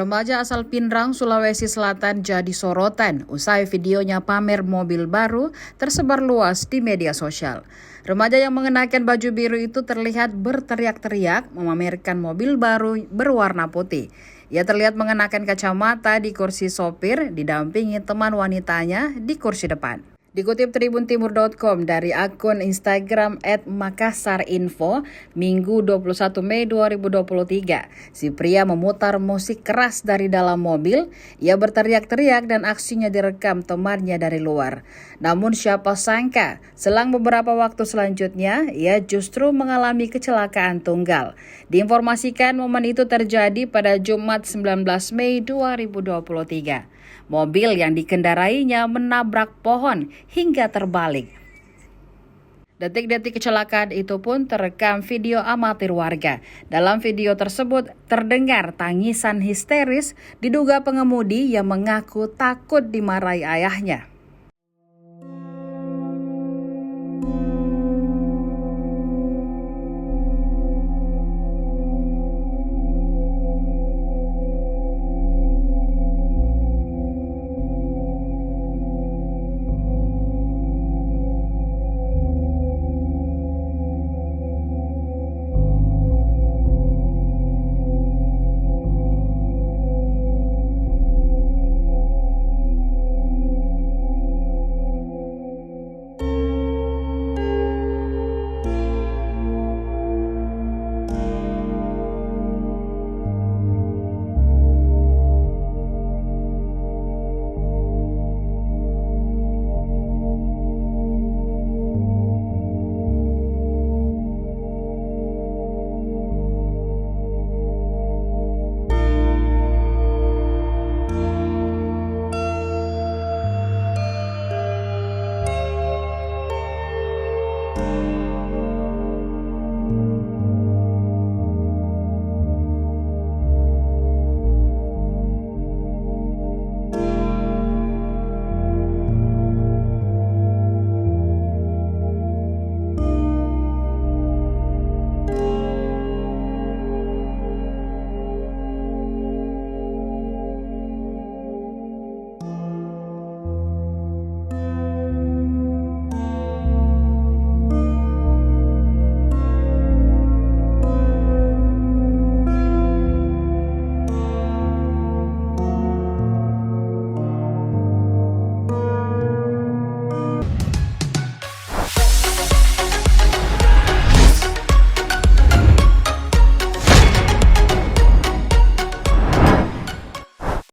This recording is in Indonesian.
Remaja asal Pinrang, Sulawesi Selatan jadi sorotan usai videonya pamer mobil baru tersebar luas di media sosial. Remaja yang mengenakan baju biru itu terlihat berteriak-teriak memamerkan mobil baru berwarna putih. Ia terlihat mengenakan kacamata di kursi sopir, didampingi teman wanitanya di kursi depan. Dikutip tribuntimur.com dari akun Instagram @makassarinfo, Minggu 21 Mei 2023, si pria memutar musik keras dari dalam mobil. Ia berteriak-teriak dan aksinya direkam temannya dari luar. Namun siapa sangka, selang beberapa waktu selanjutnya, ia justru mengalami kecelakaan tunggal. Diinformasikan momen itu terjadi pada Jumat 19 Mei 2023. Mobil yang dikendarainya menabrak pohon hingga terbalik. Detik-detik kecelakaan itu pun terekam video amatir warga. Dalam video tersebut terdengar tangisan histeris diduga pengemudi yang mengaku takut dimarahi ayahnya.